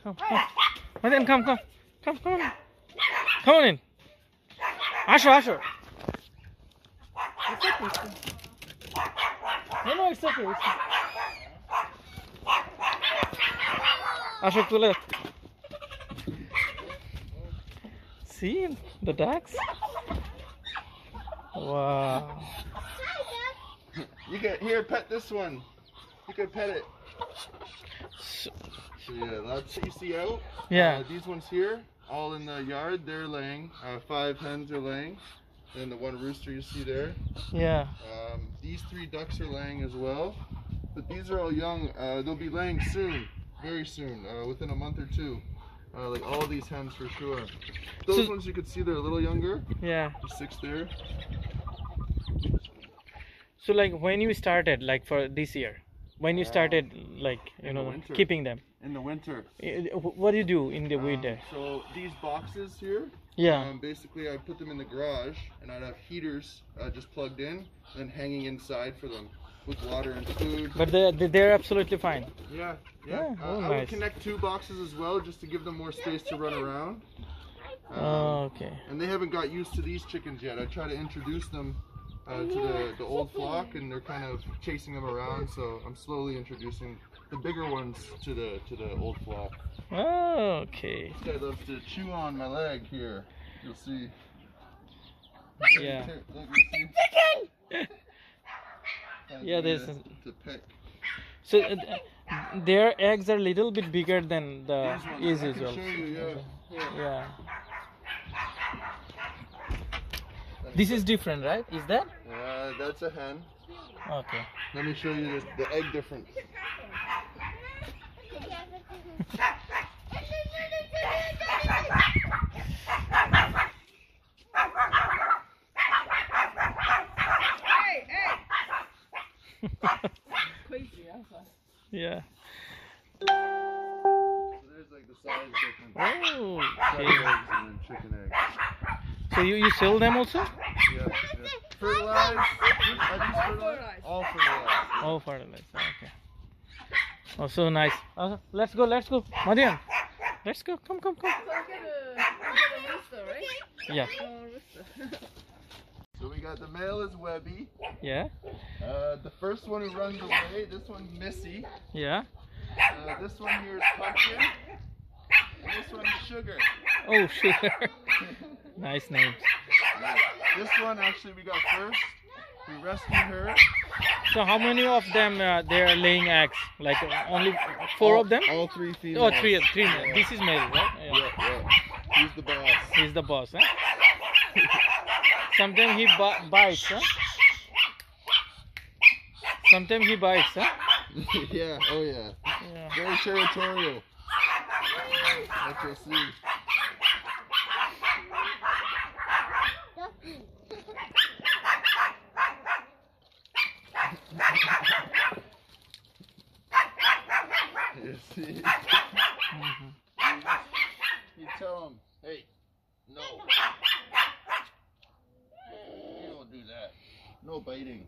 Come, come. Martin, come, come. Come, come on. Come on in. Asho, Asho. It's okay. No, it's okay. Asho, cool. See the ducks? Wow. You can here pet this one. You can pet it. So yeah, that's you see out. Yeah. These ones here, all in the yard, they're laying. 5 hens are laying, and the one rooster you see there. Yeah. These 3 ducks are laying as well, but these are all young. They'll be laying soon, very soon, within a month or 2. Like all these hens for sure. Those ones you could see they're a little younger. Yeah. The 6 there. So like when you started, like for this year, when you started, like you know, keeping them in the winter. What do you do in the winter? So these boxes here. Yeah. Basically, I put them in the garage, and I'd have heaters just plugged in and hanging inside for them with water and food. But they're absolutely fine. Yeah. Oh, I nice. would connect 2 boxes as well, just to give them more space to run around. Okay. And they haven't got used to these chickens yet. I try to introduce them to the old flock, and they're kind of chasing them around. So I'm slowly introducing the bigger ones to the old flock. Okay. This guy loves to chew on my leg here. You'll see. Yeah. Look, you see? Yeah, there's. To pick. So their eggs are a little bit bigger than the usual. I can show you, Yeah. This is different, right? Is that? That's a hen. Okay. Let me show you the egg difference. Yeah. So there's like the size difference. Oh. Fried eggs and then chicken eggs. So you sell them also? Yeah. Fertilized? Are these fertilized? All fertilized. All fertilized. Okay. Oh, so nice. Let's go. Madian, let's go. Come. So get a rooster, right? Yeah. Rooster. So we got the male is Webby. Yeah. The first one who runs away, this one's Missy. Yeah. This one here is Pumpkin. And this one's Sugar. Oh, Sugar. Nice names. This one actually we got first. We rescued her. So how many of them they are laying eggs? Like only 4 of them? All 3 females. Oh, 3 male. This is male, right? Yeah. He's the boss. He's the boss, huh? Sometimes he bites, huh? Sometimes he bites, huh? Yeah, oh yeah. Very territorial. Like you'll see. You see? You tell him, hey, no. You don't do that. No biting.